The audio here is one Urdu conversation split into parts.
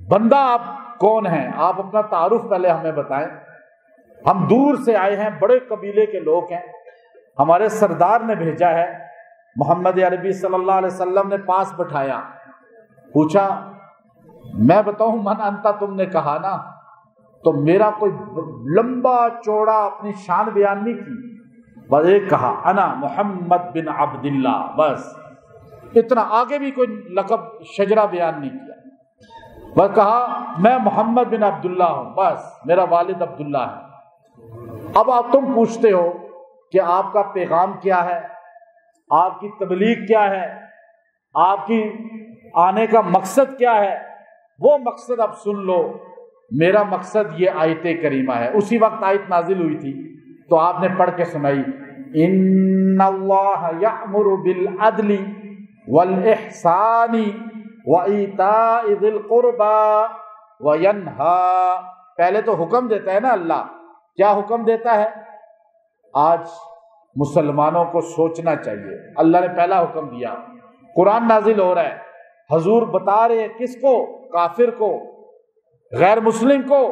بندہ آپ کون ہیں؟ آپ اپنا تعارف پہلے ہمیں بتائیں. ہم دور سے آئے ہیں، بڑے قبیلے کے لوگ ہیں، ہمارے سردار نے بھیجا ہے. محمد عربی صلی اللہ علیہ وسلم نے پاس بٹھایا، پوچھا میں بتاؤں من انتا؟ تم نے کہا نا، تو میرا کوئی لمبا چوڑا اپنی شان بیان نہیں کی، بس ایک کہا انا محمد بن عبداللہ، بس اتنا، آگے بھی کوئی لقب شجرہ بیان نہیں کیا، بس کہا میں محمد بن عبداللہ ہوں، بس میرا والد عبداللہ ہے. اب آپ تم پوچھتے ہو کہ آپ کا پیغام کیا ہے، آپ کی تبلیغ کیا ہے، آپ کی آنے کا مقصد کیا ہے؟ وہ مقصد اب سن لو. میرا مقصد یہ آیت کریمہ ہے. اسی وقت آیت نازل ہوئی تھی تو آپ نے پڑھ کے سنائی، ان اللہ یأمر بالعدل والاحسان وایتاء ذی القربى وینہا. پہلے تو حکم دیتا ہے نا اللہ. کیا حکم دیتا ہے؟ آج مسلمانوں کو سوچنا چاہیے. اللہ نے پہلا حکم دیا، قرآن نازل ہو رہا ہے، حضور بتا رہے ہیں کس کو؟ کافر کو، غیر مسلم کو،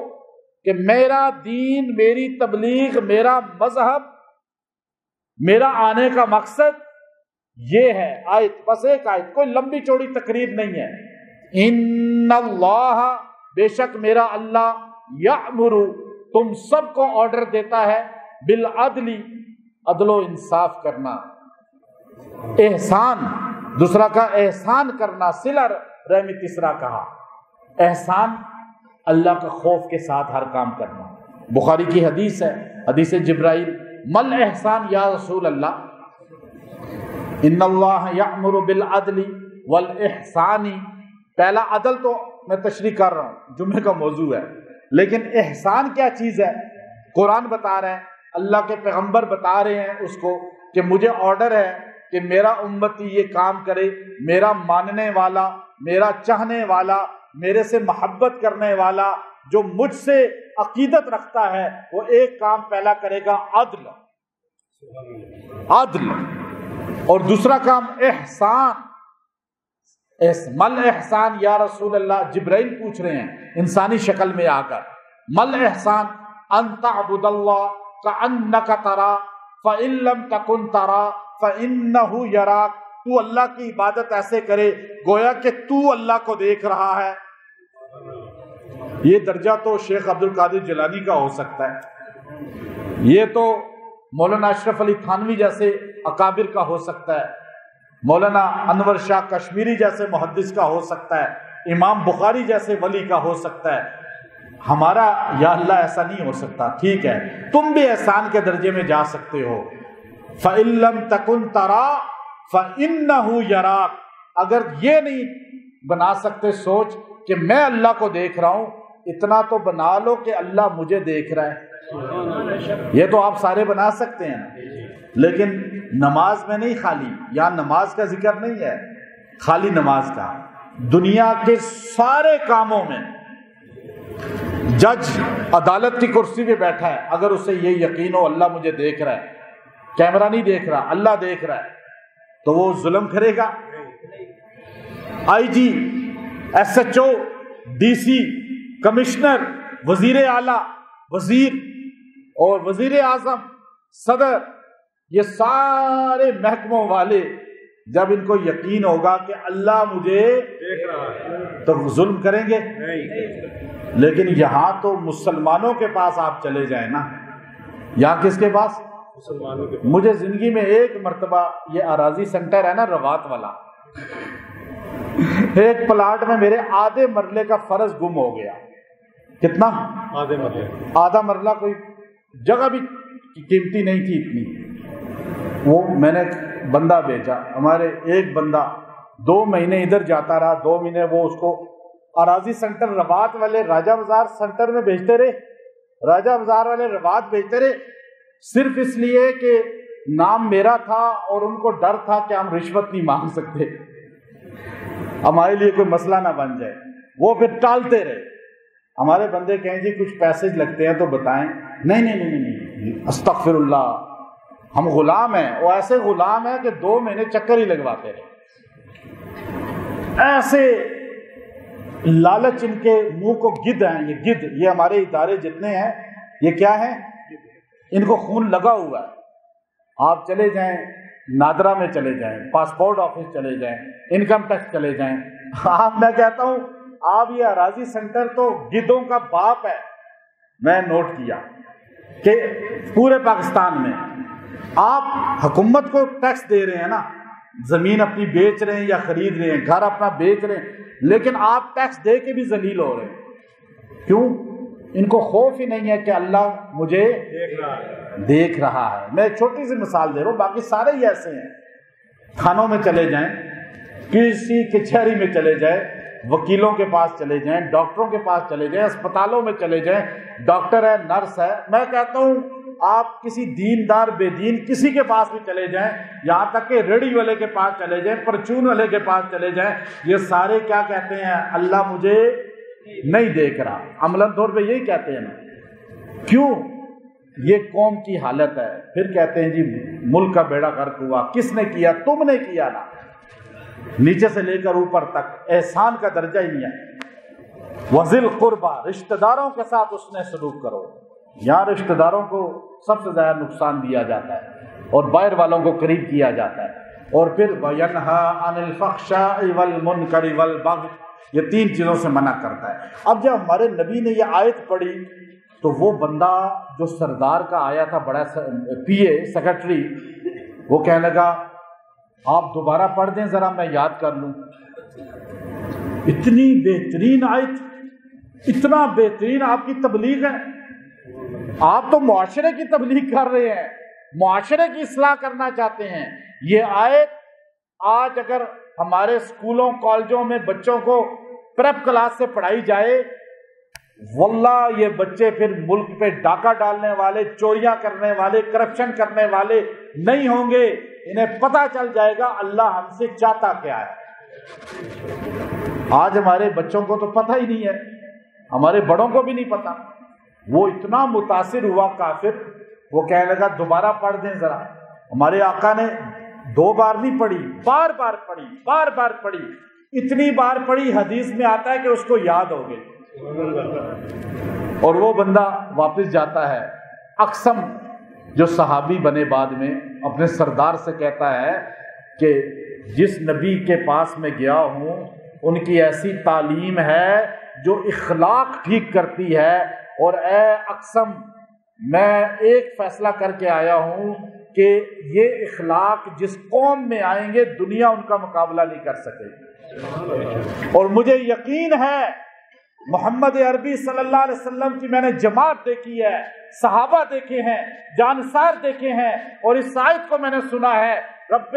کہ میرا دین، میری تبلیغ، میرا مذہب، میرا آنے کا مقصد یہ ہے. آیت، بس ایک آیت، کوئی لمبی چوڑی تقریر نہیں ہے. ان اللہ، بے شک میرا اللہ، یأمر، تم سب کو آرڈر دیتا ہے، بالعدل، عدل و انصاف کرنا، احسان، دوسرا کا احسان کرنا، صلہ رحمی تیسرا کہا. احسان اللہ کا خوف کے ساتھ ہر کام کرنا. بخاری کی حدیث ہے، حدیث جبرائیل، مل احسان یا رسول اللہ؟ ان اللہ یأمر بالعدل والاحسان. پہلا عدل تو میں تشریح کر رہا ہوں، جمعے کا موضوع ہے، لیکن احسان کیا چیز ہے؟ قرآن بتا رہے ہیں، اللہ کے پیغمبر بتا رہے ہیں اس کو کہ مجھے آرڈر ہے کہ میرا امتی یہ کام کرے، میرا ماننے والا، میرا چاہنے والا، میرے سے محبت کرنے والا، جو مجھ سے عقیدت رکھتا ہے، وہ ایک کام پہلا کرے گا، عدل، عدل، اور دوسرا کام احسان. مل احسان یا رسول اللہ؟ جبرائیل پوچھ رہے ہیں انسانی شکل میں آ کر، مل احسان؟ ان تعبد اللہ کأنک ترا فإن لم تکن ترا فإنہ یراک. تو اللہ کی عبادت ایسے کرے گویا کہ تو اللہ کو دیکھ رہا ہے. یہ درجہ تو شیخ عبد القادر جیلانی کا ہو سکتا ہے، یہ تو مولانا اشرف علی تھانوی جیسے اکابر کا ہو سکتا ہے، مولانا انور شاہ کشمیری جیسے محدث کا ہو سکتا ہے، امام بخاری جیسے ولی کا ہو سکتا ہے. ہمارا یا اللہ ایسا نہیں ہو سکتا. ٹھیک ہے، تم بھی احسان کے درجے میں جا سکتے ہو. فَإِن لَمْ تَكُنْ تَرَا فَإِنَّهُ يَرَاكَ. اگر یہ نہیں بنا سکتے سوچ کہ میں اللہ کو دیکھ رہا ہوں، اتنا تو بنا لو کہ اللہ مجھے دیکھ رہا ہے. یہ تو آپ سارے بنا سکتے ہیں، لیکن نماز میں نہیں. خالی یہاں نماز کا ذکر نہیں ہے، خالی نماز کا. دنیا کے سارے کاموں میں جج عدالت کی کرسی پہ بیٹھا ہے، اگر اسے یہ یقین ہو اللہ مجھے دیکھ رہا ہے، کیمرہ نہیں دیکھ رہا، اللہ دیکھ رہا ہے، تو وہ ظلم کرے گا؟ I G, S H O, D C, commissioner, وزیر اعلیٰ، وزیر اور وزیر اعظم، صدر، یہ سارے محکموں والے جب ان کو یقین ہوگا کہ اللہ مجھے دیکھ رہا ہے تو ظلم کریں گے؟ لیکن یہاں تو مسلمانوں کے پاس آپ چلے جائیں نا. یہاں کس کے پاس؟ مسلمانوں کے پاس. مجھے زندگی میں ایک مرتبہ یہ اراضی سینٹر ہے نا روات والا، ایک پلاٹ میں میرے آدھے مرلے کا فرض گم ہو گیا. کتنا؟ آدھے مرلے. آدھا مرلہ کوئی جگہ بھی قیمتی نہیں تھی اتنی. وہ میں نے بندہ بھیجا، ہمارے ایک بندہ 2 مہینے ادھر جاتا رہا، 2 مہینے وہ اس کو اراضی سینٹر روات والے راجہ بازار سینٹر میں بھیجتے رہے، راجہ بازار والے روات بھیجتے رہے، صرف اس لیے کہ نام میرا تھا اور ان کو ڈر تھا کہ ہم رشوت نہیں مانگ سکتے، ہمارے لیے کوئی مسئلہ نہ بن جائے. وہ پھر ٹالتے رہے. ہمارے بندے کہیں جی کچھ پیسے لگتے ہیں تو بتائیں. نہیں نہیں نہیں نہیں، استغفر اللہ، ہم غلام ہیں. وہ ایسے غلام ہیں کہ 2 مہینے چکر ہی لگواتے رہے. ایسے لالچ ان کے منہ کو گدھ ہیں، یہ گدھ، یہ ہمارے ادارے جتنے ہیں یہ کیا ہیں؟ ان کو خون لگا ہوا ہے۔ آپ چلے جائیں نادرا میں چلے جائیں، پاسپورٹ آفس چلے جائیں، انکم ٹیکس چلے جائیں، میں کہتا ہوں آپ یہ اراضی سینٹر تو گدھوں کا باپ ہے۔ میں نوٹ کیا کہ پورے پاکستان میں آپ حکومت کو ٹیکس دے رہے ہیں نا، زمین اپنی بیچ رہے ہیں یا خرید رہے ہیں، گھر اپنا بیچ رہے ہیں، لیکن آپ ٹیکس دے کے بھی ذلیل ہو رہے ہیں۔ کیوں؟ ان کو خوف ہی نہیں ہے کہ اللہ مجھے دیکھ رہا ہے۔ میں ایک چھوٹی سی مثال دے رہا ہوں، باقی سارے ہی ایسے ہیں۔ تھانوں میں چلے جائیں، کسی کچہری میں چلے جائیں، وکیلوں کے پاس چلے جائیں، ڈاکٹروں کے پاس چلے جائیں، اسپتالوں میں چلے جائیں، ڈاکٹر ہے، نرس ہے، میں کہتا ہوں آپ کسی دیندار بے دین کسی کے پاس بھی چلے جائیں، یہاں تک کہ ریڑھی والے کے پاس چلے جائیں، پرچون والے کے پاس چلے جائیں، یہ سارے کیا کہتے ہیں؟ اللہ مجھے نہیں دیکھ رہا۔ عملاً طور پہ یہی کہتے ہیں نا۔ کیوں؟ یہ قوم کی حالت ہے۔ پھر کہتے ہیں جی ملک کا بیڑا غرق ہوا، کس نے کیا؟ تم نے کیا نا۔ نیچے سے لے کر اوپر تک احسان کا درجہ ہی نہیں ہے۔ وذل قربا، رشتہ داروں کے ساتھ اس نے سلوک کرو۔ یہاں رشتہ داروں کو سب سے زیادہ نقصان دیا جاتا ہے اور باہر والوں کو قریب کیا جاتا ہے۔ اور پھر وَيَنْهَا عَنِ الْفَحْشَاءِ وَالْمُنْكَرِ وَالْبَغْيِ، یہ تین چیزوں سے منع کرتا ہے۔ اب جب ہمارے نبی نے یہ آیت پڑھی تو وہ بندہ جو سردار کا آیا تھا، بڑا پی اے سیکرٹری، وہ کہنے لگا آپ دوبارہ پڑھ دیں ذرا، میں یاد کر لوں۔ اتنی بہترین آیت، اتنا بہترین آپ کی تبلیغ ہے۔ آپ تو معاشرے کی تبلیغ کر رہے ہیں، معاشرے کی اصلاح کرنا چاہتے ہیں۔ یہ آیت آج اگر ہمارے اسکولوں کالجوں میں بچوں کو پریپ کلاس سے پڑھائی جائے، واللہ یہ بچے پھر ملک پہ ڈاکہ ڈالنے والے، چوریاں کرنے والے، کرپشن کرنے والے نہیں ہوں گے۔ انہیں پتہ چل جائے گا اللہ ہم سے چاہتا کیا ہے۔ آج ہمارے بچوں کو تو پتہ ہی نہیں ہے، ہمارے بڑوں کو بھی نہیں پتہ۔ وہ اتنا متاثر ہوا کافر، وہ کہنے لگا دوبارہ پڑھ دیں ذرا۔ ہمارے آقا نے 2 بار نہیں پڑھی، بار بار پڑھی، بار بار پڑھی۔ اتنی بار پڑھی حدیث میں آتا ہے کہ اس کو یاد ہو گئی۔ اور وہ بندہ واپس جاتا ہے۔ اقسم جو صحابی بنے بعد میں اپنے سردار سے کہتا ہے کہ جس نبی کے پاس میں گیا ہوں ان کی ایسی تعلیم ہے جو اخلاق ٹھیک کرتی ہے، اور اے اقسم میں ایک فیصلہ کر کے آیا ہوں کہ یہ اخلاق جس قوم میں آئیں گے دنیا ان کا مقابلہ نہیں کر سکے۔ اور مجھے یقین ہے محمد عربی صلی اللہ علیہ وسلم کی میں نے جماعت دیکھی ہے، صحابہ دیکھے ہیں، جانسار دیکھے ہیں، اور اس آیت کو میں نے سنا ہے رب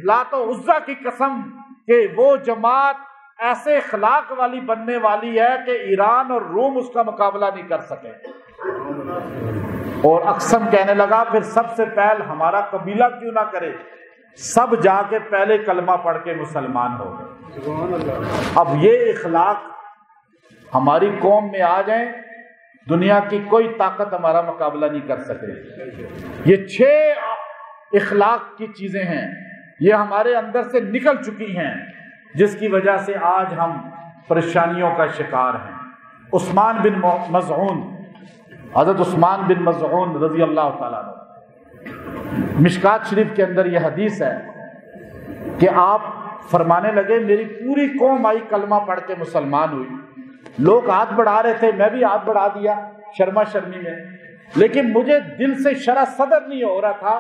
لات و عزا کی قسم کہ وہ جماعت ایسے اخلاق والی بننے والی ہے کہ ایران اور روم اس کا مقابلہ نہیں کر سکے۔ اور اقسم کہنے لگا پھر سب سے پہل ہمارا قبیلہ کیوں نہ کرے، سب جا کے پہلے کلمہ پڑھ کے مسلمان ہو گئے۔ اب یہ اخلاق ہماری قوم میں آ جائیں، دنیا کی کوئی طاقت ہمارا مقابلہ نہیں کر سکے۔ یہ 6 اخلاق کی چیزیں ہیں، یہ ہمارے اندر سے نکل چکی ہیں، جس کی وجہ سے آج ہم پریشانیوں کا شکار ہیں۔ عثمان بن مظعون، حضرت عثمان بن مظعون رضی اللہ تعالیٰ عنہ، مشکات شریف کے اندر یہ حدیث ہے کہ آپ فرمانے لگے میری پوری قوم آئی کلمہ پڑھ کے مسلمان ہوئی، لوگ ہاتھ بڑھا رہے تھے، میں بھی ہاتھ بڑھا دیا شرما شرمی میں، لیکن مجھے دل سے شرح صدر نہیں ہو رہا تھا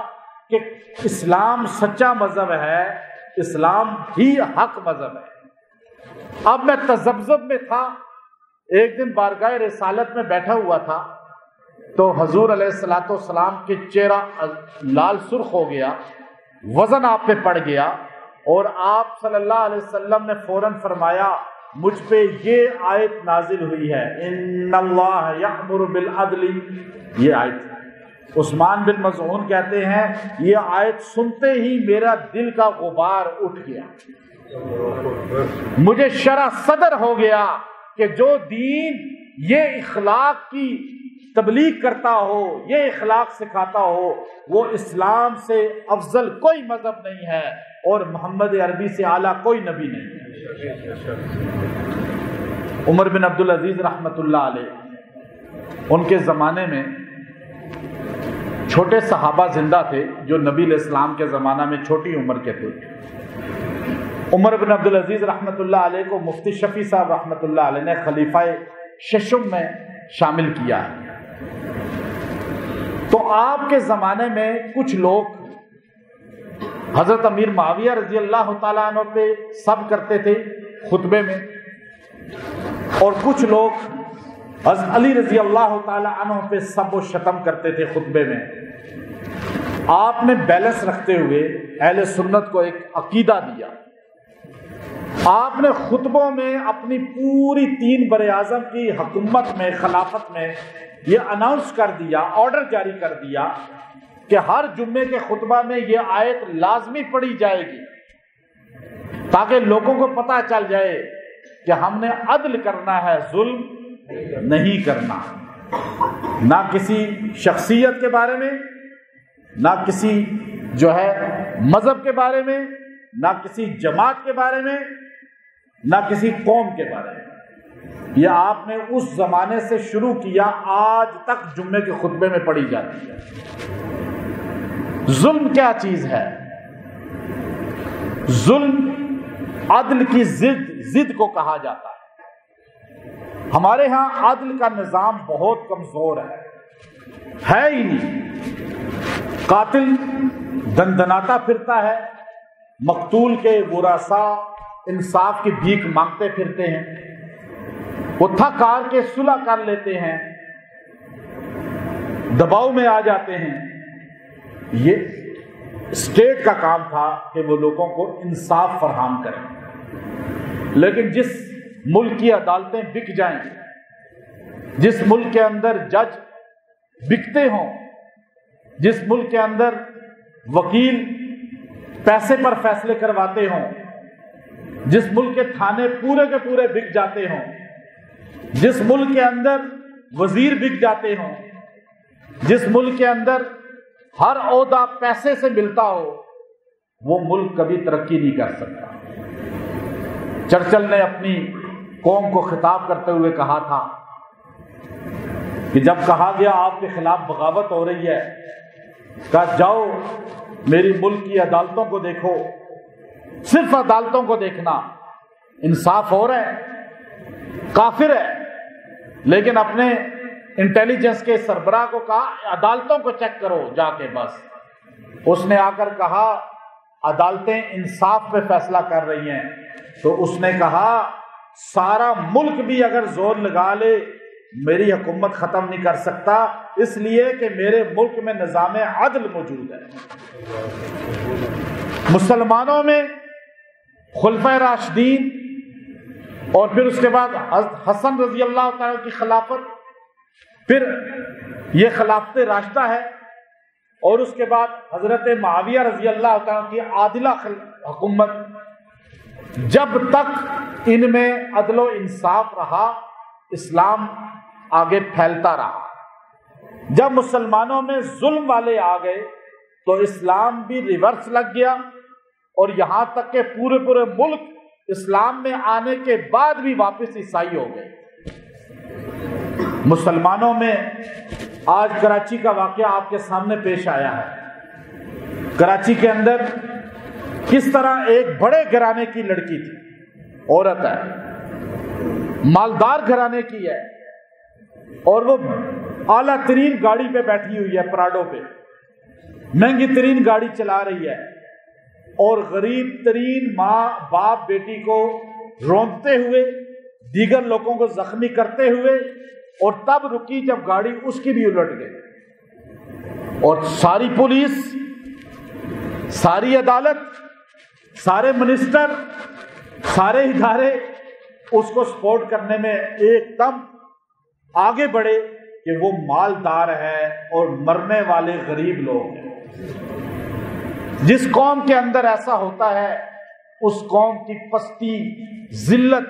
کہ اسلام سچا مذہب ہے، اسلام ہی حق مذہب ہے۔ اب میں تذبذب میں تھا۔ ایک دن بارگاہ رسالت میں بیٹھا ہوا تھا تو حضور علیہ الصلوۃ والسلام کے چہرہ لال سرخ ہو گیا، وزن آپ پہ پڑ گیا، اور آپ صلی اللہ علیہ وسلم نے فوراً فرمایا مجھ پہ یہ آیت نازل ہوئی ہے، ان اللہ یأمر بالعدل، یہ آیت۔ عثمان بن مظعون کہتے ہیں یہ آیت سنتے ہی میرا دل کا غبار اٹھ گیا، مجھے شرح صدر ہو گیا کہ جو دین یہ اخلاق کی تبلیغ کرتا ہو، یہ اخلاق سکھاتا ہو، وہ اسلام سے افضل کوئی مذہب نہیں ہے اور محمد عربی سے اعلیٰ کوئی نبی نہیں ہے۔ عمر بن عبد العزیز رحمۃ اللہ علیہ، ان کے زمانے میں چھوٹے صحابہ زندہ تھے جو نبی علیہ السلام کے زمانہ میں چھوٹی عمر کے تھے۔ عمر بن عبد العزیز رحمۃ اللہ علیہ کو مفتی شفیع صاحب رحمۃ اللہ علیہ نے خلیفہ ششم میں شامل کیا ہے۔ تو آپ کے زمانے میں کچھ لوگ حضرت امیر معاویہ رضی اللہ تعالیٰ عنہ پہ سب کرتے تھے خطبے میں، اور کچھ لوگ حضرت علی رضی اللہ تعالیٰ عنہ پہ سب و شتم کرتے تھے خطبے میں۔ آپ نے بیلنس رکھتے ہوئے اہل سنت کو ایک عقیدہ دیا۔ آپ نے خطبوں میں اپنی پوری 3 براعظم کی حکومت میں، خلافت میں یہ اناؤنس کر دیا، آرڈر جاری کر دیا کہ ہر جمعے کے خطبہ میں یہ آیت لازمی پڑھی جائے گی، تاکہ لوگوں کو پتہ چل جائے کہ ہم نے عدل کرنا ہے، ظلم نہیں کرنا، نہ کسی شخصیت کے بارے میں، نہ کسی جو ہے مذہب کے بارے میں، نہ کسی جماعت کے بارے میں، نہ کسی قوم کے بارے میں۔ یہ آپ نے اس زمانے سے شروع کیا، آج تک جمعے کے خطبے میں پڑھی جاتی ہے۔ ظلم کیا چیز ہے؟ ظلم عدل کی ضد کو کہا جاتا ہے۔ ہمارے ہاں عدل کا نظام بہت کمزور ہے ہی نہیں۔ قاتل دندناتا پھرتا ہے، مقتول کے ورثاء انصاف کی بھیک مانگتے پھرتے ہیں، وہ تھک ہار کے صلح کر لیتے ہیں، دباؤ میں آ جاتے ہیں۔ یہ اسٹیٹ کا کام تھا کہ وہ لوگوں کو انصاف فراہم کریں، لیکن جس ملک کی عدالتیں بک جائیں، جس ملک کے اندر جج بکتے ہوں، جس ملک کے اندر وکیل پیسے پر فیصلے کرواتے ہوں، جس ملک کے تھانے پورے کے پورے بک جاتے ہوں، جس ملک کے اندر وزیر بک جاتے ہوں، جس ملک کے اندر ہر عہدہ پیسے سے ملتا ہو، وہ ملک کبھی ترقی نہیں کر سکتا۔ چرچل نے اپنی قوم کو خطاب کرتے ہوئے کہا تھا کہ جب کہا گیا آپ کے خلاف بغاوت ہو رہی ہے، کہا جاؤ میری ملک کی عدالتوں کو دیکھو، صرف عدالتوں کو دیکھنا، انصاف ہو رہا ہے، کافر ہے، لیکن اپنے انٹیلیجنس کے سربراہ کو کہا عدالتوں کو چیک کرو جا کے۔ بس اس نے آ کر کہا عدالتیں انصاف پہ فیصلہ کر رہی ہیں، تو اس نے کہا سارا ملک بھی اگر زور لگا لے میری حکومت ختم نہیں کر سکتا، اس لیے کہ میرے ملک میں نظام عدل موجود ہے۔ مسلمانوں میں خلفائے راشدین اور پھر اس کے بعد حسن رضی اللہ تعالیٰ کی خلافت، پھر یہ خلافت راشدہ ہے، اور اس کے بعد حضرت معاویہ رضی اللہ تعالیٰ کی عادلہ حکومت۔ جب تک ان میں عدل و انصاف رہا، اسلام آگے پھیلتا رہا۔ جب مسلمانوں میں ظلم والے آ گئے تو اسلام بھی ریورس لگ گیا، اور یہاں تک کہ پورے ملک اسلام میں آنے کے بعد بھی واپس عیسائی ہو گئے۔ مسلمانوں میں آج کراچی کا واقعہ آپ کے سامنے پیش آیا ہے۔ کراچی کے اندر کس طرح ایک بڑے گھرانے کی لڑکی تھی، عورت ہے، مالدار گھرانے کی ہے، اور وہ اعلیٰ ترین گاڑی پہ بیٹھی ہوئی ہے، پراڈو پہ مہنگی ترین گاڑی چلا رہی ہے، اور غریب ترین ماں باپ بیٹی کو رونتے ہوئے، دیگر لوگوں کو زخمی کرتے ہوئے، اور تب رکی جب گاڑی اس کی بھی الٹ گئی، اور ساری پولیس، ساری عدالت، سارے منسٹر، سارے ادارے اس کو سپورٹ کرنے میں ایک دم آگے بڑھے کہ وہ مالدار ہے اور مرنے والے غریب لوگ ہیں۔ جس قوم کے اندر ایسا ہوتا ہے اس قوم کی پستی، ذلت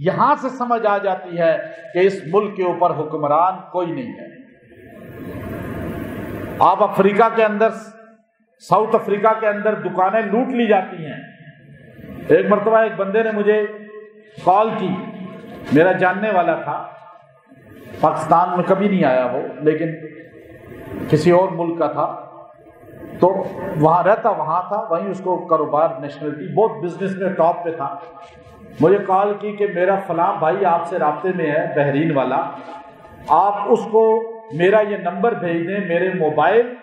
یہاں سے سمجھ آ جاتی ہے کہ اس ملک کے اوپر حکمران کوئی نہیں ہے۔ آپ افریقہ کے اندر، ساؤتھ افریقہ کے اندر دکانیں لوٹ لی جاتی ہیں۔ ایک مرتبہ ایک بندے نے مجھے کال کی میرا جاننے والا تھا، پاکستان میں کبھی نہیں آیا وہ، لیکن کسی اور ملک کا تھا، تو وہاں رہتا وہاں تھا، وہیں اس کو کاروبار نیشنلٹی، بہت بزنس میں ٹاپ پہ تھا. مجھے کال کی کہ میرا فلاں بھائی آپ سے رابطے میں ہے، بحرین والا، آپ اس کو میرا یہ نمبر بھیج دیں، میرے موبائل،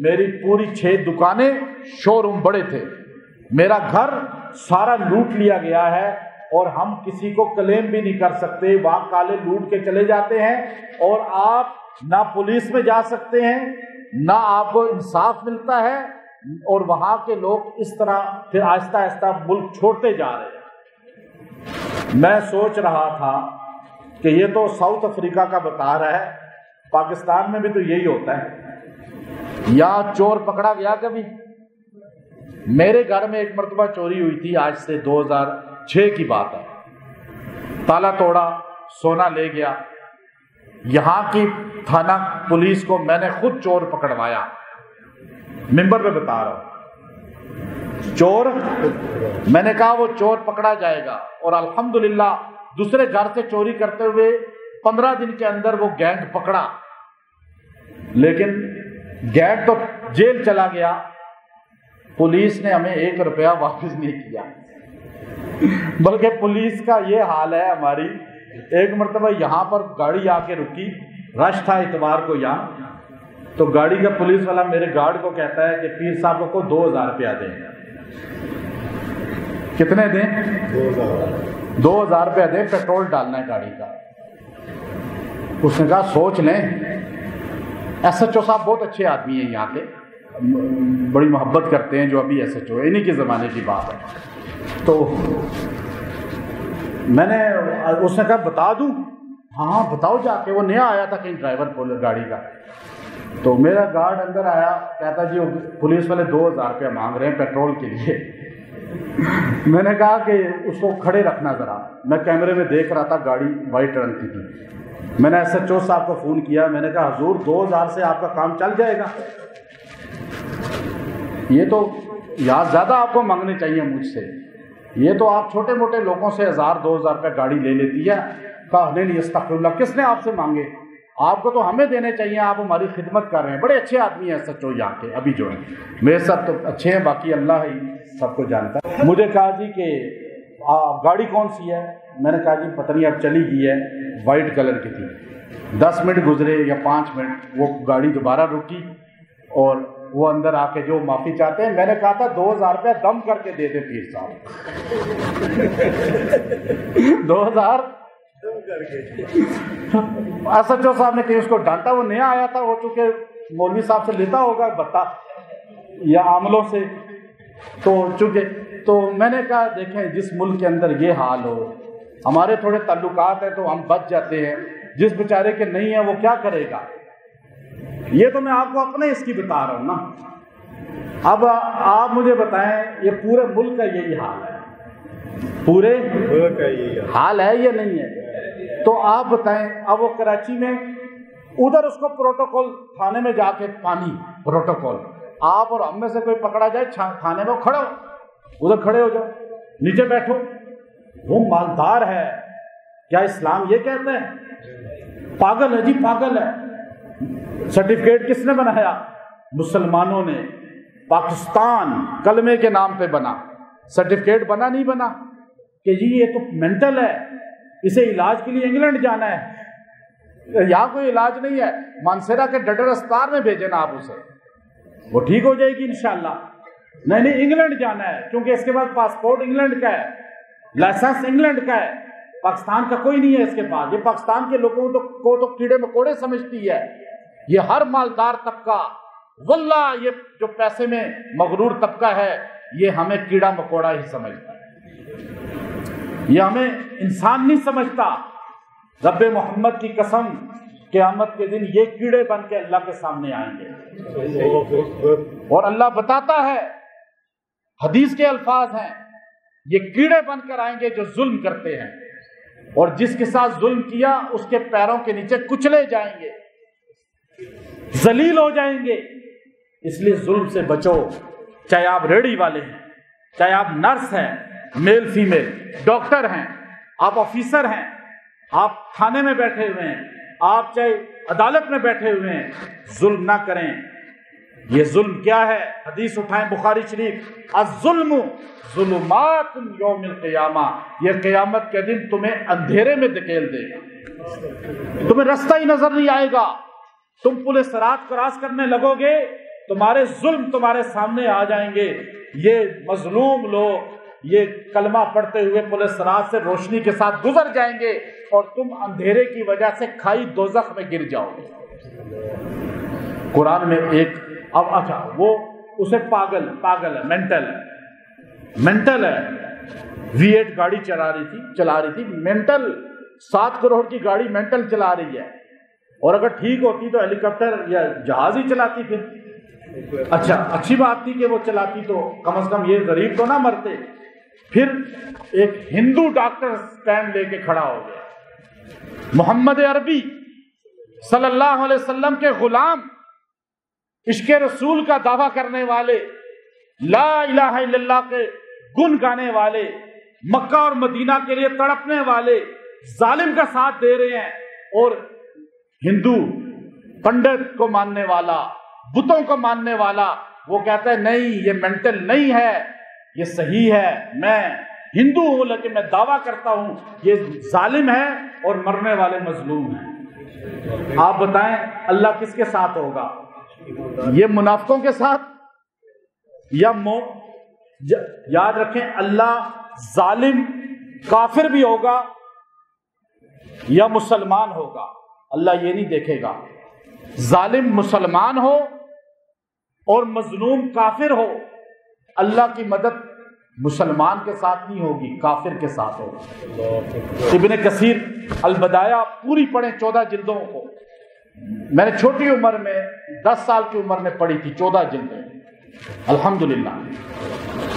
میری پوری 6 دکانیں، شو روم بڑے تھے، میرا گھر سارا لوٹ لیا گیا ہے اور ہم کسی کو کلیم بھی نہیں کر سکتے، وہاں کالے لوٹ کے چلے جاتے ہیں اور آپ نہ پولیس میں جا سکتے ہیں، نہ آپ کو انصاف ملتا ہے، اور وہاں کے لوگ اس طرح پھر آہستہ آہستہ ملک چھوڑتے جا رہے ہیں. میں سوچ رہا تھا کہ یہ تو ساؤتھ افریقہ کا بتا رہا ہے، پاکستان میں بھی تو یہی ہوتا ہے. یا چور پکڑا گیا کبھی؟ میرے گھر میں ایک مرتبہ چوری ہوئی تھی، آج سے 2006 کی بات ہے. تالا توڑا، سونا لے گیا. یہاں کی تھانہ پولیس کو میں نے خود چور پکڑوایا، ممبر پہ بتا رہا ہوں. چور، میں نے کہا وہ چور پکڑا جائے گا، اور الحمدللہ دوسرے گھر سے چوری کرتے ہوئے 15 دن کے اندر وہ گینگ پکڑا. لیکن گینگ تو جیل چلا گیا، پولیس نے ہمیں 1 روپیہ واپس نہیں کیا. بلکہ پولیس کا یہ حال ہے ہماری. ایک مرتبہ یہاں پر گاڑی آ کے رکی، رش تھا اتوار کو یہاں، تو گاڑی کا پولیس والا میرے گارڈ کو کہتا ہے کہ پیر صاحب کو 2000 روپیہ دیں. کتنے دیں؟ 2000 روپیہ دیں، پیٹرول ڈالنا ہے گاڑی کا. اس نے کہا سوچ لیں. ایس ایچ او صاحب بہت اچھے آدمی ہیں یہاں کے، بڑی محبت کرتے ہیں جو ابھی ایس ایچ او، انہی کے زمانے کی بات ہے. تو میں نے، اس نے کہا بتا دوں؟ ہاں بتاؤ جا کے. وہ نیا آیا تھا کہیں ڈرائیور گاڑی کا. تو میرا گارڈ اندر آیا، کہتا جی پولیس والے 2000 روپیہ مانگ رہے ہیں پیٹرول کے لیے. میں نے کہا کہ اس کو کھڑے رکھنا ذرا. میں کیمرے میں دیکھ رہا تھا، گاڑی وائٹ رنگ کی تھی. میں نے ایس ایچ او صاحب کو فون کیا، میں نے کہا حضور 2000 سے آپ کا کام چل جائے گا؟ یہ تو یار زیادہ آپ کو مانگنے چاہیے مجھ سے. یہ تو آپ چھوٹے موٹے لوگوں سے 1000-2000 روپے گاڑی لے لیتی ہے. کہا نہیں استغفر اللہ، کس نے آپ سے مانگے؟ آپ کو تو ہمیں دینے چاہیے، آپ ہماری خدمت کر رہے ہیں. بڑے اچھے آدمی ہیں سچو یہاں کے ابھی جو ہیں، میرے ساتھ تو اچھے ہیں، باقی اللہ ہی سب کو جانتا ہے. مجھے کہا جی کہ گاڑی کون سی ہے؟ میں نے کہا جی پتہ نہیں اب چلی گئی ہے، وائٹ کلر کی تھی. 10 منٹ گزرے یا 5 منٹ، وہ گاڑی دوبارہ رکی اور وہ اندر آ کے جو معافی چاہتے ہیں. میں نے کہا تھا 2000 روپے دم کر کے دے دے پیر صاحب. 2000 ایس ایچ او صاحب نے کہ اس کو ڈانٹا. وہ نیا آیا تھا، وہ چونکہ مولوی صاحب سے لیتا ہوگا بتا یا عاملوں سے، تو میں نے کہا دیکھیں جس ملک کے اندر یہ حال ہو، ہمارے تھوڑے تعلقات ہیں تو ہم بچ جاتے ہیں، جس بیچارے کے نہیں ہے وہ کیا کرے گا. یہ تو میں آپ کو اپنے اس کی بتا رہا ہوں نا. اب آپ مجھے بتائیں یہ پورے ملک کا یہی حال ہے، پورے ملک کا یہی حال ہے یا نہیں ہے؟ تو آپ بتائیں. اب وہ کراچی میں ادھر اس کو پروٹوکول، تھانے میں جا کے پانی پروٹوکول، آپ اور ہم میں سے کوئی پکڑا جائے تھانے میں، کھڑے ہو، ادھر کھڑے ہو جاؤ، نیچے بیٹھو. وہ مالدار ہے، کیا اسلام یہ کہتا ہے؟ پاگل ہے جی، پاگل ہے. سرٹیفکیٹ کس نے بنایا؟ مسلمانوں نے. پاکستان کلمے کے نام پہ بنا، سرٹیفکیٹ بنا نہیں بنا کہ جی یہ تو مینٹل ہے، اسے علاج کے لیے انگلینڈ جانا ہے. یہاں کوئی علاج نہیں ہے، مانسیرا کے ڈڈر اسپتال میں بھیجیں آپ اسے، وہ ٹھیک ہو جائے گی انشاءاللہ. نہیں انگلینڈ جانا ہے، کیونکہ اس کے بعد پاسپورٹ انگلینڈ کا ہے، لائسنس انگلینڈ کا ہے، پاکستان کا کوئی نہیں ہے اس کے پاس. یہ پاکستان کے لوگوں کو تو کیڑے مکوڑے سمجھتی ہے. یہ ہر مالدار طبقہ، واللہ یہ جو پیسے میں مغرور طبقہ ہے، یہ ہمیں کیڑا مکوڑا ہی سمجھتا ہے، یہ ہمیں انسان نہیں سمجھتا. رب محمد کی قسم، قیامت کے دن یہ کیڑے بن کے اللہ کے سامنے آئیں گے، اور اللہ بتاتا ہے، حدیث کے الفاظ ہیں، یہ کیڑے بن کر آئیں گے جو ظلم کرتے ہیں، اور جس کے ساتھ ظلم کیا اس کے پیروں کے نیچے کچلے جائیں گے، ذلیل ہو جائیں گے. اس لیے ظلم سے بچو، چاہے آپ ریڑھی والے ہیں، چاہے آپ نرس ہیں، میل فیمیل، ڈاکٹر ہیں، آپ آفیسر ہیں، آپ تھانے میں بیٹھے ہوئے ہیں، آپ چاہے عدالت میں بیٹھے ہوئے ہیں، ظلم نہ کریں۔ یہ ظلم کیا ہے؟ حدیث اٹھائیں بخاری شریف، الظلم ظلمات یوم القیامہ، یہ قیامت کے دن تمہیں اندھیرے میں دھکیل دے گا، تمہیں رستہ ہی نظر نہیں آئے گا، تم پل صراط کراس کرنے لگو گے، تمہارے ظلم تمہارے سامنے آ جائیں گے، یہ مظلوم لوگ یہ کلمہ پڑھتے ہوئے پل صراط سے روشنی کے ساتھ گزر جائیں گے اور تم اندھیرے کی وجہ سے کھائی دوزخ میں گر جاؤ گے۔ قرآن میں ایک اب اچھا وہ اسے پاگل ہے، مینٹل ہے، V8 گاڑی چلا رہی تھی مینٹل، 7 کروڑ کی گاڑی مینٹل چلا رہی ہے، اور اگر ٹھیک ہوتی تو ہیلی کاپٹر یا جہاز ہی چلاتی پھر اچھا اچھی بات تھی کہ وہ چلاتی تو کم از کم یہ غریب تو نہ مرتے۔ پھر ایک ہندو ڈاکٹر سٹینڈ لے کے کھڑا ہو گیا، محمد عربی صلی اللہ علیہ وسلم کے غلام، عشق رسول کا دعویٰ کرنے والے، لا الہ الا اللہ کے گن گانے والے، مکہ اور مدینہ کے لیے تڑپنے والے، ظالم کا ساتھ دے رہے ہیں، اور ہندو پنڈت کو ماننے والا، بتوں کو ماننے والا، وہ کہتا ہے نہیں یہ مینٹل نہیں ہے، یہ صحیح ہے، میں ہندو ہوں لیکن میں دعویٰ کرتا ہوں یہ ظالم ہے اور مرنے والے مظلوم ہیں۔ آپ بتائیں اللہ کس کے ساتھ ہوگا؟ یہ منافقوں کے ساتھ یا یاد رکھیں اللہ ظالم کافر بھی ہوگا یا مسلمان ہوگا، اللہ یہ نہیں دیکھے گا، ظالم مسلمان ہو اور مظلوم کافر ہو، اللہ کی مدد مسلمان کے ساتھ نہیں ہوگی، کافر کے ساتھ ہوگی۔ ابن کثیر البدایہ پوری پڑھیں 14 جلدوں کو، میں نے چھوٹی عمر میں 10 سال کی عمر میں پڑھی تھی 14 جلدیں الحمدللہ۔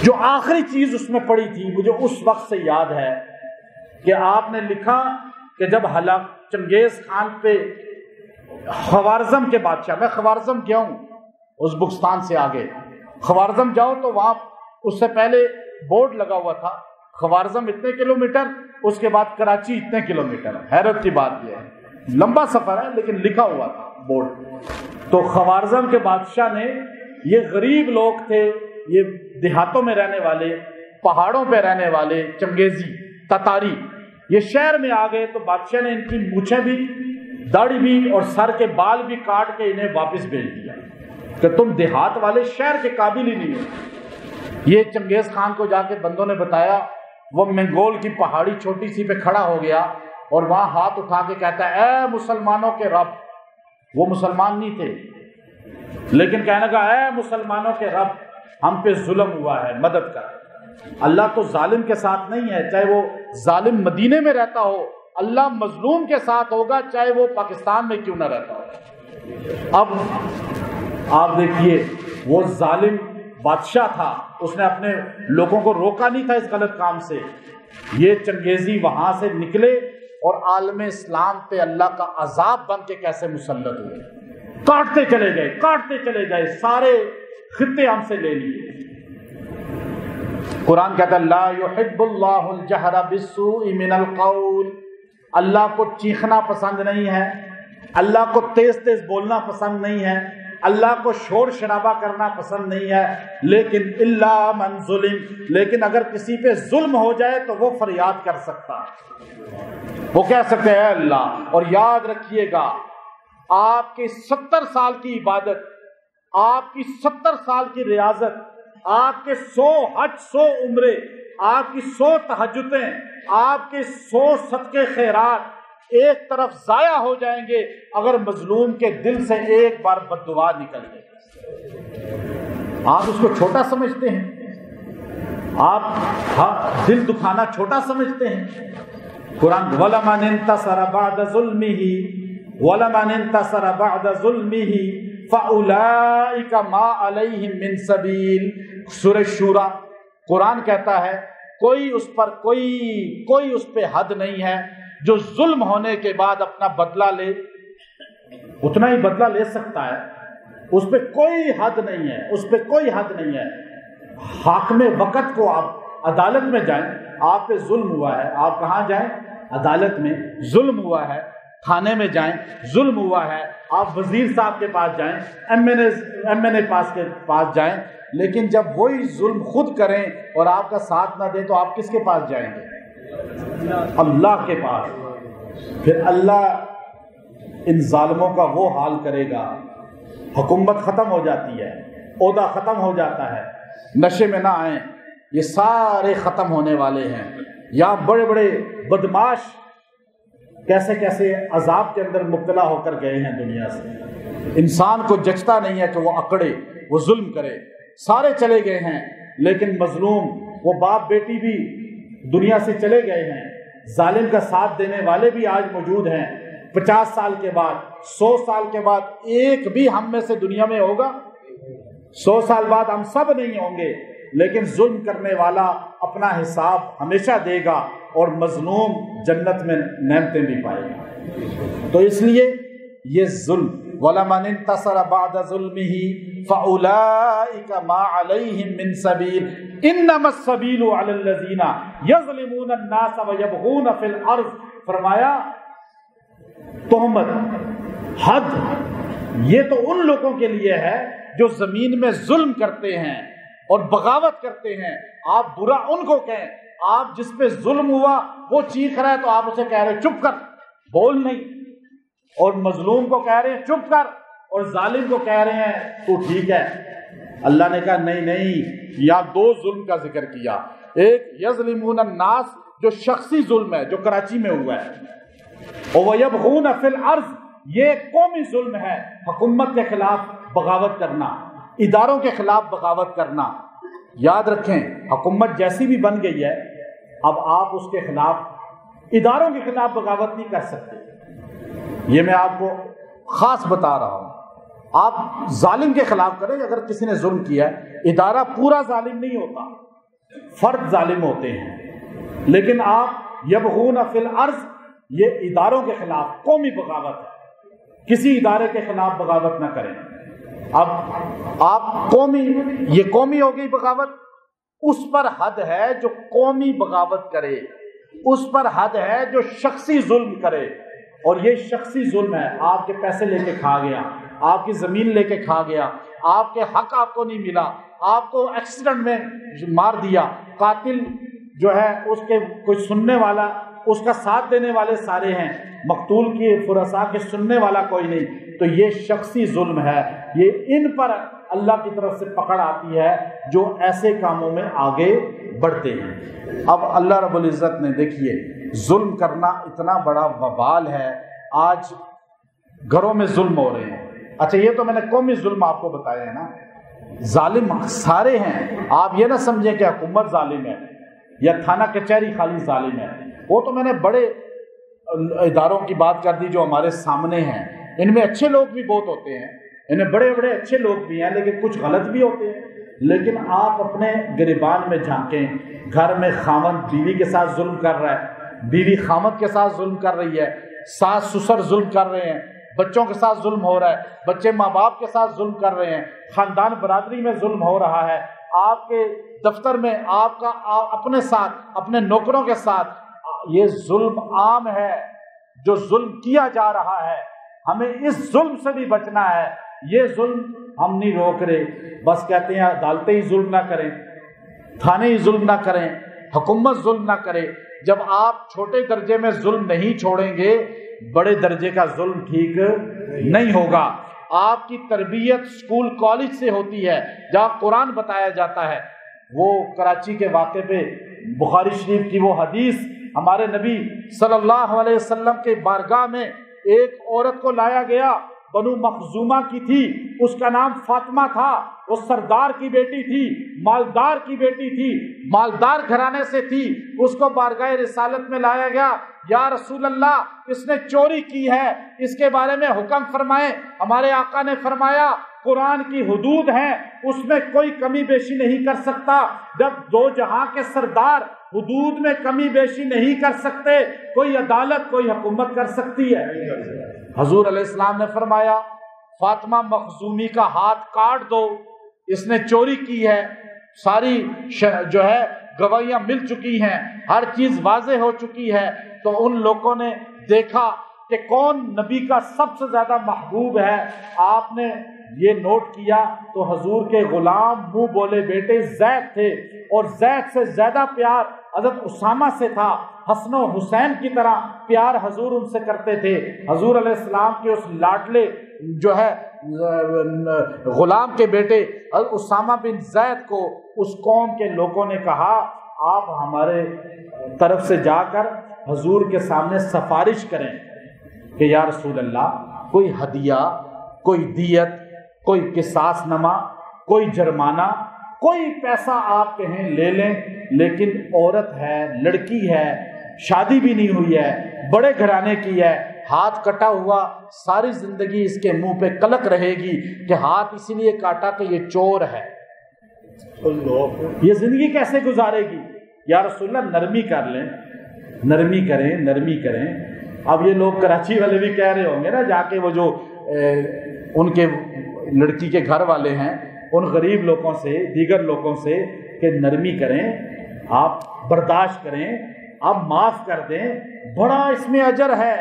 جو آخری چیز اس میں پڑھی تھی مجھے اس وقت سے یاد ہے کہ آپ نے لکھا کہ جب ہلاک چنگیز خان پہ خوارزم کے بادشاہ، میں خوارزم گیا ہوں ازبکستان سے آگے، خوارزم جاؤ تو وہاں اس سے پہلے بورڈ لگا ہوا تھا خوارزم اتنے کلومیٹر، اس کے بعد کراچی اتنے کلومیٹر، حیرت کی بات یہ ہے، لمبا سفر ہے لیکن لکھا ہوا تھا بورڈ۔ تو خوارزم کے بادشاہ نے، یہ غریب لوگ تھے، یہ دیہاتوں میں رہنے والے، پہاڑوں پہ رہنے والے چنگیزی تتاری، یہ شہر میں آ گئے تو بادشاہ نے ان کی مونچھیں بھی، داڑھی بھی اور سر کے بال بھی کاٹ کے انہیں واپس بھیج دیا کہ تم دیہات والے شہر کے قابل ہی نہیں ہو۔ یہ چنگیز خان کو جا کے بندوں نے بتایا، وہ منگول کی پہاڑی چھوٹی سی پہ کھڑا ہو گیا اور وہاں ہاتھ اٹھا کے کہتا ہے اے مسلمانوں کے رب، وہ مسلمان نہیں تھے لیکن کہنے لگا اے مسلمانوں کے رب، ہم پہ ظلم ہوا ہے، مدد کر۔ اللہ تو ظالم کے ساتھ نہیں ہے، چاہے وہ ظالم مدینے میں رہتا ہو، اللہ مظلوم کے ساتھ ہوگا چاہے وہ پاکستان میں کیوں نہ رہتا ہو۔ اب آپ دیکھیے وہ ظالم بادشاہ تھا، اس نے اپنے لوگوں کو روکا نہیں تھا اس غلط کام سے، یہ چنگیزی وہاں سے نکلے اور عالم اسلام پہ اللہ کا عذاب بن کے کیسے مسلط ہوئے، کاٹتے چلے گئے، سارے خطے ہم سے لے لیے۔ قرآن کہتا ہے لا يحب اللہ الجہر بالسوء من القول، اللہ کو چیخنا پسند نہیں ہے، اللہ کو تیز تیز بولنا پسند نہیں ہے، اللہ کو شور شرابہ کرنا پسند نہیں ہے، لیکن الا من ظلم، لیکن اگر کسی پہ ظلم ہو جائے تو وہ فریاد کر سکتا ہے، وہ کہہ سکتے ہیں اے اللہ۔ اور یاد رکھیے گا آپ کی 70 سال کی عبادت، آپ کی 70 سال کی ریاضت، آپ کے 100 حج، 100 عمرے، آپ کی 100 تہجدیں، آپ کے 100 صدقے خیرات ایک طرف ضائع ہو جائیں گے اگر مظلوم کے دل سے ایک بار بد دعا نکل جائے۔ آپ اس کو چھوٹا سمجھتے ہیں، آپ دل دکھانا چھوٹا سمجھتے ہیں۔ قرآن وَلَمَنِ انتَصَرَ بَعْدَ ظُلْمِهِ وَلَمَنِ انتَصَرَ بَعْدَ ظُلْمِهِ فَأُولَئِكَ مَا عَلَيْهِم مِّن سَبِيلٍ، سورہ شورى۔ قرآن کہتا ہے کوئی اس پر کوئی اس پہ حد نہیں ہے جو ظلم ہونے کے بعد اپنا بدلہ لے، اتنا ہی بدلہ لے سکتا ہے، اس پہ کوئی حد نہیں ہے، اس پہ کوئی حد نہیں ہے۔ حاکم وقت کو آپ عدالت میں جائیں، آپ پہ ظلم ہوا ہے، آپ کہاں جائیں؟ عدالت میں ظلم ہوا ہے، تھانے میں جائیں ظلم ہوا ہے، آپ وزیر صاحب کے پاس جائیں، ایم این اے کے پاس جائیں، لیکن جب وہی ظلم خود کریں اور آپ کا ساتھ نہ دیں تو آپ کس کے پاس جائیں گے؟ اللہ کے پاس۔ پھر اللہ ان ظالموں کا وہ حال کرے گا، حکومت ختم ہو جاتی ہے، عہدہ ختم ہو جاتا ہے، نشے میں نہ آئیں، یہ سارے ختم ہونے والے ہیں۔ یا بڑے بڑے بدماش کیسے کیسے عذاب کے اندر مبتلا ہو کر گئے ہیں دنیا سے، انسان کو جچتا نہیں ہے کہ وہ اکڑے، وہ ظلم کرے، سارے چلے گئے ہیں، لیکن مظلوم وہ باپ بیٹی بھی دنیا سے چلے گئے ہیں، ظالم کا ساتھ دینے والے بھی آج موجود ہیں۔ 50 سال کے بعد، 100 سال کے بعد ایک بھی ہم میں سے دنیا میں ہوگا؟ 100 سال بعد ہم سب نہیں ہوں گے، لیکن ظلم کرنے والا اپنا حساب ہمیشہ دے گا اور مظلوم جنت میں نعمتیں بھی پائے گا۔ تو اس لیے یہ ظلم، وَلَمَنِ انتَصَرَ بَعْدَ ظُلْمِهِ فَأُولَٰئِكَ مَا عَلَيْهِم مِّن سَبِيلٍ إِنَّمَا السَّبِيلُ عَلَى الَّذِينَ يَظْلِمُونَ النَّاسَ وَيَبْغُونَ فِي الْأَرْضِ۔ فرمایا تہمت، حد یہ تو ان لوگوں کے لیے ہے جو زمین میں ظلم کرتے ہیں اور بغاوت کرتے ہیں۔ آپ برا ان کو کہیں، آپ جس پہ ظلم ہوا وہ چیخ رہا ہے تو آپ اسے کہہ رہے ہیں چپ کر، بول نہیں، اور مظلوم کو کہہ رہے ہیں چپ کر، اور ظالم کو کہہ رہے ہیں تو ٹھیک ہے۔ اللہ نے کہا نہیں، یہاں 2 ظلم کا ذکر کیا، ایک یظلمون الناس جو شخصی ظلم ہے جو کراچی میں ہوا ہے، اور وَيَبْغُونَ فِي الْأَرْضِ یہ قومی ظلم ہے، حکومت کے خلاف بغاوت کرنا، اداروں کے خلاف بغاوت کرنا۔ یاد رکھیں حکومت جیسی بھی بن گئی ہے، اب آپ اس کے خلاف، اداروں کے خلاف بغاوت نہیں کر سکتے۔ یہ میں آپ کو خاص بتا رہا ہوں، آپ ظالم کے خلاف کریں، اگر کسی نے ظلم کیا ہے، ادارہ پورا ظالم نہیں ہوتا، فرد ظالم ہوتے ہیں، لیکن آپ یبغون فی الارض یہ اداروں کے خلاف قومی بغاوت ہے، کسی ادارے کے خلاف بغاوت نہ کریں۔ اب آپ یہ قومی ہو گئی بغاوت، اس پر حد ہے جو قومی بغاوت کرے، اس پر حد ہے جو شخصی ظلم کرے، اور یہ شخصی ظلم ہے، آپ کے پیسے لے کے کھا گیا، آپ کی زمین لے کے کھا گیا، آپ کے حق آپ کو نہیں ملا، آپ کو ایکسیڈنٹ میں مار دیا، قاتل جو ہے اس کے کوئی سننے والا، اس کا ساتھ دینے والے سارے ہیں، مقتول کی فرسا کے سننے والا کوئی نہیں، تو یہ شخصی ظلم ہے، یہ ان پر اللہ کی طرف سے پکڑ آتی ہے جو ایسے کاموں میں آگے بڑھتے ہیں۔ اب اللہ رب العزت نے دیکھیے ظلم کرنا اتنا بڑا وبال ہے، آج گھروں میں ظلم ہو رہے ہیں۔ اچھا یہ تو میں نے قومی ظلم آپ کو بتایا ہے نا، ظالم سارے ہیں، آپ یہ نہ سمجھیں کہ حکومت ظالم ہے یا تھانہ کچہری خالی ظالم ہے، وہ تو میں نے بڑے اداروں کی بات کر دی جو ہمارے سامنے ہیں، ان میں اچھے لوگ بھی بہت ہوتے ہیں، ان میں بڑے بڑے اچھے لوگ بھی ہیں، لیکن کچھ غلط بھی ہوتے ہیں۔ لیکن آپ اپنے گریبان میں جھانکیں، گھر میں خاوند بیوی کے ساتھ ظلم کر رہا ہے، بیوی خاوند کے ساتھ ظلم کر رہی ہے، ساس سسر ظلم کر رہے ہیں، بچوں کے ساتھ ظلم ہو رہا ہے، بچے ماں باپ کے ساتھ ظلم کر رہے ہیں، خاندان برادری میں ظلم ہو رہا ہے، آپ کے دفتر میں آپ کا اپنے ساتھ، اپنے نوکروں کے ساتھ، یہ ظلم عام ہے جو ظلم کیا جا رہا ہے۔ ہمیں اس ظلم سے بھی بچنا ہے، یہ ظلم ہم نہیں روک رہے، بس کہتے ہیں عدالتیں ہی ظلم نہ کریں، تھانے ہی ظلم نہ کریں، حکومت ظلم نہ کرے۔ جب آپ چھوٹے درجے میں ظلم نہیں چھوڑیں گے، بڑے درجے کا ظلم ٹھیک نہیں ہوگا۔ آپ کی تربیت سکول کالج سے ہوتی ہے، جہاں قرآن بتایا جاتا ہے۔ وہ کراچی کے واقعے پہ بخاری شریف کی وہ حدیث، ہمارے نبی صلی اللہ علیہ وسلم کے بارگاہ میں ایک عورت کو لایا گیا، بنو مخزومہ کی تھی، اس کا نام فاطمہ تھا، وہ سردار کی بیٹی تھی، مالدار کی بیٹی تھی، مالدار گھرانے سے تھی، اس کو بارگاہ رسالت میں لایا گیا، یا رسول اللہ اس نے چوری کی ہے، اس کے بارے میں حکم فرمائیں۔ ہمارے آقا نے فرمایا قرآن کی حدود ہیں، اس میں کوئی کمی بیشی نہیں کر سکتا۔ جب دو جہاں کے سردار حدود میں کمی بیشی نہیں کر سکتے، کوئی عدالت کوئی حکومت کر سکتی ہے؟ حضور علیہ السلام نے فرمایا فاطمہ مخزومی کا ہاتھ کاٹ دو، اس نے چوری کی ہے، ساری جو ہے گواہیاں مل چکی ہیں، ہر چیز واضح ہو چکی ہے، تو ان لوگوں نے دیکھا کہ کون نبی کا سب سے زیادہ محبوب ہے۔ آپ نے یہ نوٹ کیا تو حضور کے غلام منہ بولے بیٹے زید تھے، اور زید سے زیادہ پیار حضرت اسامہ سے تھا۔ حسن و حسین کی طرح پیار حضور ان سے کرتے تھے۔ حضور علیہ السلام کے اس لاڈلے جو ہے غلام کے بیٹے اسامہ بن زید کو اس قوم کے لوگوں نے کہا آپ ہمارے طرف سے جا کر حضور کے سامنے سفارش کریں کہ یا رسول اللہ کوئی ہدیہ، کوئی دیت، کوئی قصاص نما، کوئی جرمانہ، کوئی پیسہ آپ کہیں لے لیں، لیکن عورت ہے، لڑکی ہے، شادی بھی نہیں ہوئی ہے، بڑے گھرانے کی ہے، ہاتھ کٹا ہوا ساری زندگی اس کے منہ پہ کلک رہے گی کہ ہاتھ اسی لیے کاٹا کہ یہ چور ہے، یہ زندگی کیسے گزارے گی؟ یا رسول اللہ نرمی کر لیں، نرمی کریں، نرمی کریں۔ اب یہ لوگ کراچی والے بھی کہہ رہے ہوں گے نا، جا کے وہ جو ان کے لڑکی کے گھر والے ہیں ان غریب لوگوں سے، دیگر لوگوں سے کہ نرمی کریں، آپ برداشت کریں، آپ معاف کر دیں، بڑا اس میں اجر ہے۔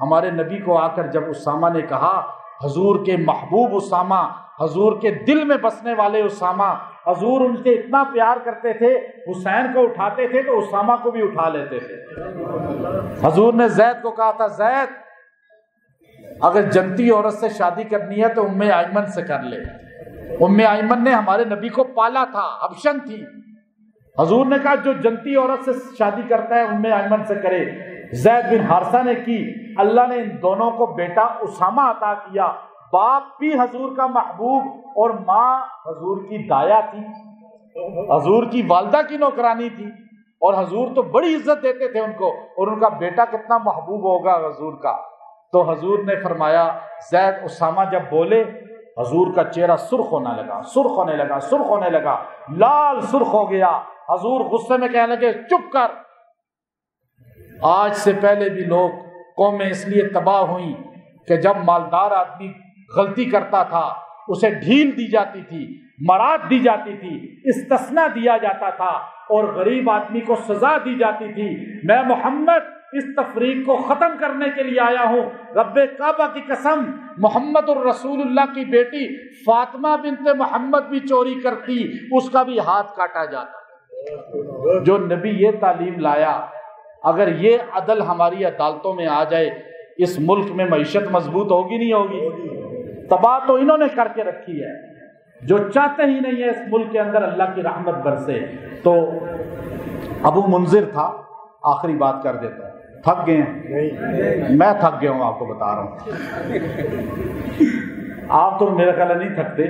ہمارے نبی کو آ کر جب اسامہ نے کہا، حضور کے محبوب اسامہ، حضور کے دل میں بسنے والے اسامہ، حضور ان سے اتنا پیار کرتے تھے، حسین کو اٹھاتے تھے تو اسامہ کو بھی اٹھا لیتے تھے۔ حضور نے زید کو کہا تھا زید اگر جنتی عورت سے شادی کرنی ہے تو ام ایمن سے کر لے۔ ام ایمن نے ہمارے نبی کو پالا تھا، حبشن تھی۔ حضور نے کہا جو جنتی عورت سے شادی کرتا ہے ام ایمن سے کرے۔ زید بن حارثہ نے کی، اللہ نے ان دونوں کو بیٹا اسامہ عطا کیا۔ باپ بھی حضور کا محبوب اور ماں حضور کی دایا تھی، حضور کی والدہ کی نوکرانی تھی، اور حضور تو بڑی عزت دیتے تھے ان کو، اور ان کا بیٹا کتنا محبوب ہوگا حضور کا۔ تو حضور نے فرمایا زید اسامہ جب بولے حضور کا چہرہ سرخ ہونے لگا، سرخ ہونے لگا، سرخ ہونے لگا، لال سرخ ہو گیا۔ حضور غصے میں کہنے لگے چپ کر، آج سے پہلے بھی لوگ قومیں اس لیے تباہ ہوئیں کہ جب مالدار آدمی غلطی کرتا تھا اسے ڈھیل دی جاتی تھی، مراد دی جاتی تھی، استثناء دیا جاتا تھا، اور غریب آدمی کو سزا دی جاتی تھی۔ میں محمد اس تفریق کو ختم کرنے کے لیے آیا ہوں۔ رب کعبہ کی قسم، محمد الرسول اللہ کی بیٹی فاطمہ بنت محمد بھی چوری کرتی، اس کا بھی ہاتھ کاٹا جاتا۔ جو نبی یہ تعلیم لایا، اگر یہ عدل ہماری عدالتوں میں آ جائے، اس ملک میں معیشت مضبوط ہوگی نہیں ہوگی؟ تباہ تو انہوں نے کر کے رکھی ہے، جو چاہتے ہی نہیں ہے اس ملک کے اندر اللہ کی رحمت برسے۔ تو ابو منذر تھا، آخری بات کر دیتا ہے، تھک گئے ہیں؟ میں تھک گیا ہوں، آپ کو بتا رہا ہوں۔ آپ تو میرا خیال نہیں تھکتے،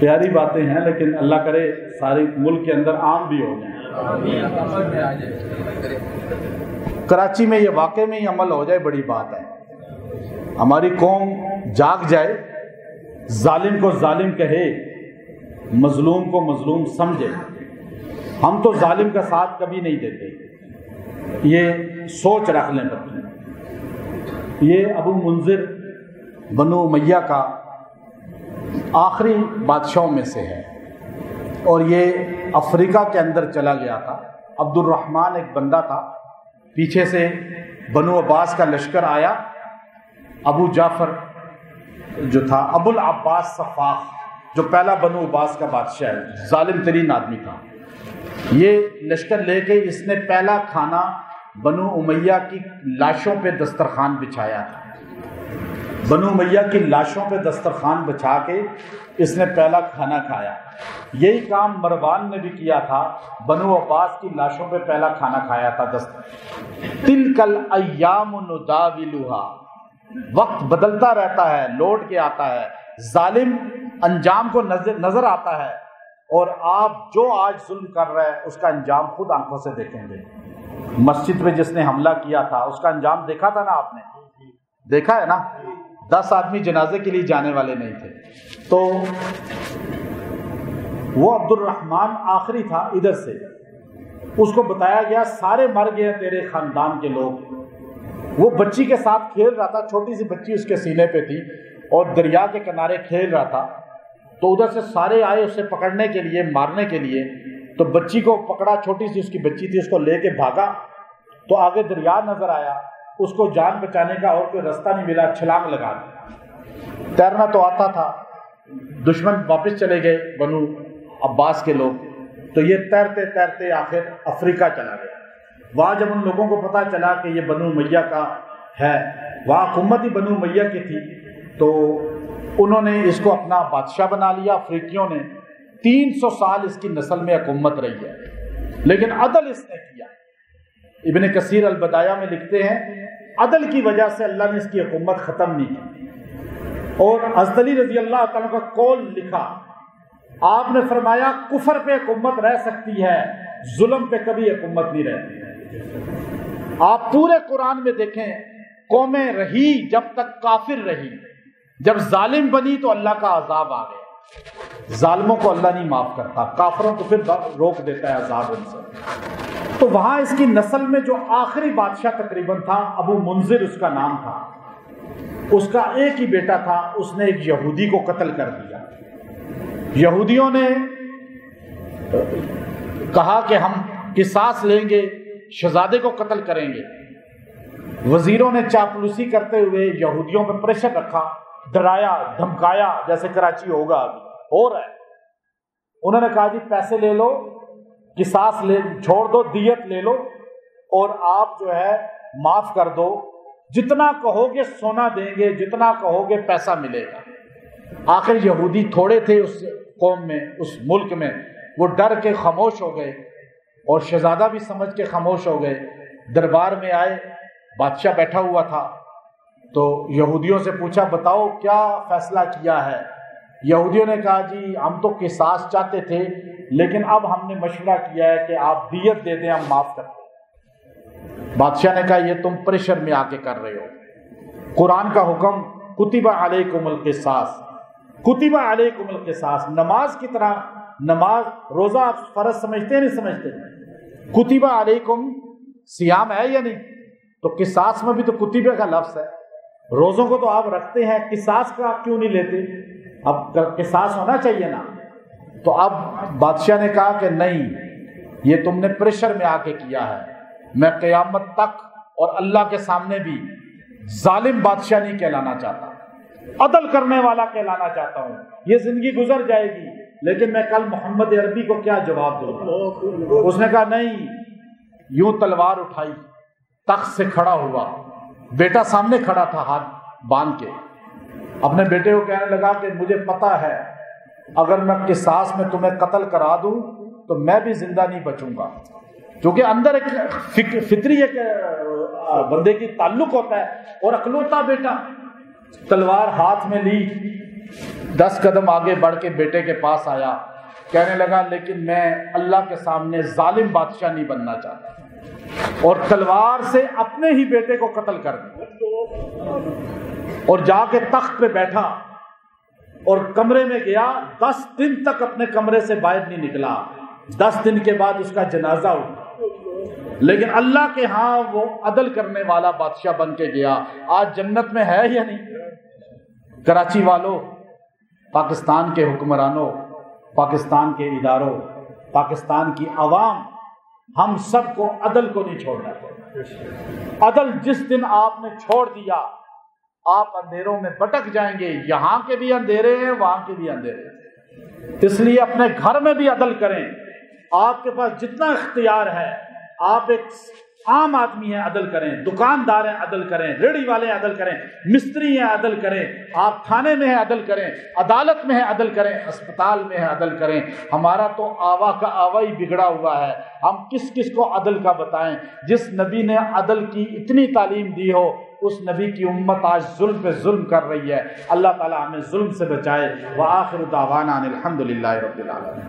پیاری باتیں ہیں، لیکن اللہ کرے سارے ملک کے اندر عام بھی ہو جائیں۔ کراچی میں یہ واقع میں ہی عمل ہو جائے بڑی بات ہے، ہماری قوم جاگ جائے، ظالم کو ظالم کہے، مظلوم کو مظلوم سمجھے۔ ہم تو ظالم کا ساتھ کبھی نہیں دیتے، یہ سوچ رکھ لیں بچے۔ یہ ابو منذر بنو امیہ کا آخری بادشاہوں میں سے ہے، اور یہ افریقہ کے اندر چلا گیا تھا۔ عبد الرحمن ایک بندہ تھا، پیچھے سے بنو عباس کا لشکر آیا، ابو جعفر جو تھا، ابو العباس صفاق جو پہلا بنو عباس کا بادشاہ ہے، ظالم ترین آدمی تھا، یہ لشکر لے کے اس نے پہلا کھانا بنو امیہ کی لاشوں پہ دسترخوان بچھایا تھا۔ بنو امیہ کی لاشوں پہ دسترخوان بچھا کے اس نے پہلا کھانا کھایا۔ یہی کام مروان نے بھی کیا تھا، بنو عباس کی لاشوں پہ پہلا کھانا کھایا تھا۔ تلک الایام نداولها، وقت بدلتا رہتا ہے، لوٹ کے آتا ہے، ظالم انجام کو نظر آتا ہے، اور آپ جو آج ظلم کر رہے ہیں اس کا انجام خود آنکھوں سے دیکھیں گے۔ مسجد پہ جس نے حملہ کیا تھا اس کا انجام دیکھا تھا نا، آپ نے دیکھا ہے نا، 10 آدمی جنازے کے لیے جانے والے نہیں تھے۔ تو وہ عبد الرحمن آخری تھا ادھر سے، اس کو بتایا گیا سارے مر گئے ہیں تیرے خاندان کے لوگ۔ وہ بچی کے ساتھ کھیل رہا تھا، چھوٹی سی بچی اس کے سینے پہ تھی، اور دریا کے کنارے کھیل رہا تھا۔ تو ادھر سے سارے آئے اسے پکڑنے کے لیے، مارنے کے لیے، تو بچی کو پکڑا، چھوٹی سی اس کی بچی تھی، اس کو لے کے بھاگا تو آگے دریا نظر آیا، اس کو جان بچانے کا اور کوئی راستہ نہیں ملا، چھلانگ لگا دی۔ تیرنا تو آتا تھا، دشمن واپس چلے گئے بنو عباس کے لوگ، تو یہ تیرتے تیرتے آخر افریقہ چلا گیا۔ وہاں جب ان لوگوں کو پتہ چلا کہ یہ بنو امیہ کا ہے، وہاں حکومت ہی بنو امیہ کی تھی، تو انہوں نے اس کو اپنا بادشاہ بنا لیا۔ افریقیوں نے 300 سال اس کی نسل میں حکومت رہی ہے، لیکن عدل اس نے کیا۔ ابن کثیر البدایہ میں لکھتے ہیں عدل کی وجہ سے اللہ نے اس کی حکومت ختم نہیں کی۔ اور حضرت علی رضی اللہ تعالیٰ کا قول لکھا، آپ نے فرمایا کفر پہ حکومت رہ سکتی ہے، ظلم پہ کبھی حکومت نہیں رہتی۔ آپ پورے قرآن میں دیکھیں، قومیں رہی جب تک کافر رہی، جب ظالم بنی تو اللہ کا عذاب آ گیا۔ ظالموں کو اللہ نہیں معاف کرتا، کافروں کو پھر روک دیتا ہے عذاب ان سے۔ تو وہاں اس کی نسل میں جو آخری بادشاہ تقریباً تھا، ابو منذر اس کا نام تھا، اس کا ایک ہی بیٹا تھا، اس نے ایک یہودی کو قتل کر دیا۔ یہودیوں نے کہا کہ ہم قصاص لیں گے، شہزادے کو قتل کریں گے۔ وزیروں نے چاپلوسی کرتے ہوئے یہودیوں پہ پریشر رکھا، ڈرایا، دھمکایا، جیسے کراچی ہوگا، ابھی ہو رہا ہے۔ انہوں نے کہا جی پیسے لے لو، قصاص لے چھوڑ دو، دیت لے لو، اور آپ جو ہے معاف کر دو، جتنا کہو گے سونا دیں گے، جتنا کہو گے پیسہ ملے گا۔ آخر یہودی تھوڑے تھے اس قوم میں، اس ملک میں، وہ ڈر کے خاموش ہو گئے، اور شہزادہ بھی سمجھ کے خاموش ہو گئے۔ دربار میں آئے، بادشاہ بیٹھا ہوا تھا، تو یہودیوں سے پوچھا بتاؤ کیا فیصلہ کیا ہے؟ یہودیوں نے کہا جی ہم تو قصاص چاہتے تھے، لیکن اب ہم نے مشورہ کیا ہے کہ آپ دیت دے دیں، ہم معاف کر دیں۔ بادشاہ نے کہا یہ تم پریشر میں آ کے کر رہے ہو، قرآن کا حکم کتب علیکم القصاص، کتب علیکم القصاص، نماز کی طرح، نماز روزہ آپ فرض سمجھتے ہیں نہیں سمجھتے؟ کتب علیکم صیام ہے یا نہیں؟ تو قصاص میں بھی تو کتبہ کا لفظ ہے، روزوں کو تو آپ رکھتے ہیں، قصاص کا کیوں نہیں لیتے؟ اب قصاص ہونا چاہیے نا۔ تو اب بادشاہ نے کہا کہ نہیں، یہ تم نے پریشر میں آ کے کیا ہے، میں قیامت تک اور اللہ کے سامنے بھی ظالم بادشاہ نہیں کہلانا چاہتا، عدل کرنے والا کہلانا چاہتا ہوں۔ یہ زندگی گزر جائے گی، لیکن میں کل محمد عربی کو کیا جواب دوں گا؟ اس نے کہا نہیں، یوں تلوار اٹھائی، تخت سے کھڑا ہوا، بیٹا سامنے کھڑا تھا ہاتھ باندھ کے، اپنے بیٹے کو کہنے لگا کہ مجھے پتا ہے اگر میں قصاص میں تمہیں قتل کرا دوں تو میں بھی زندہ نہیں بچوں گا، کیونکہ اندر ایک فطری ایک بندے کی تعلق ہوتا ہے، اور اکلوتا بیٹا، تلوار ہاتھ میں لی، 10 قدم آگے بڑھ کے بیٹے کے پاس آیا، کہنے لگا لیکن میں اللہ کے سامنے ظالم بادشاہ نہیں بننا چاہتا، اور تلوار سے اپنے ہی بیٹے کو قتل کر دیا، اور جا کے تخت پہ بیٹھا اور کمرے میں گیا، 10 دن تک اپنے کمرے سے باہر نہیں نکلا۔ 10 دن کے بعد اس کا جنازہ اٹھا، لیکن اللہ کے ہاں وہ عدل کرنے والا بادشاہ بن کے گیا۔ آج جنت میں ہے یا نہیں؟ کراچی والوں، پاکستان کے حکمرانوں، پاکستان کے اداروں، پاکستان کی عوام، ہم سب کو عدل کو نہیں چھوڑنا۔ عدل جس دن آپ نے چھوڑ دیا، آپ اندھیروں میں بھٹک جائیں گے، یہاں کے بھی اندھیرے ہیں، وہاں کے بھی اندھیرے ہیں۔ اس لیے اپنے گھر میں بھی عدل کریں، آپ کے پاس جتنا اختیار ہے، آپ ایک عام آدمی ہیں عدل کریں، دکاندار ہیں عدل کریں، ریڑھی والے عدل کریں، مستری ہیں عدل کریں، آپ تھانے میں ہیں عدل کریں، عدالت میں ہیں عدل کریں، اسپتال میں ہیں عدل کریں۔ ہمارا تو آوا کا آوا ہی بگڑا ہوا ہے، ہم کس کس کو عدل کا بتائیں؟ جس نبی نے عدل کی اتنی تعلیم دی ہو، اس نبی کی امت آج ظلم پہ ظلم کر رہی ہے۔ اللہ تعالی ہمیں ظلم سے بچائے۔ وآخر دعوانا ان الحمد للہ رب العالمین۔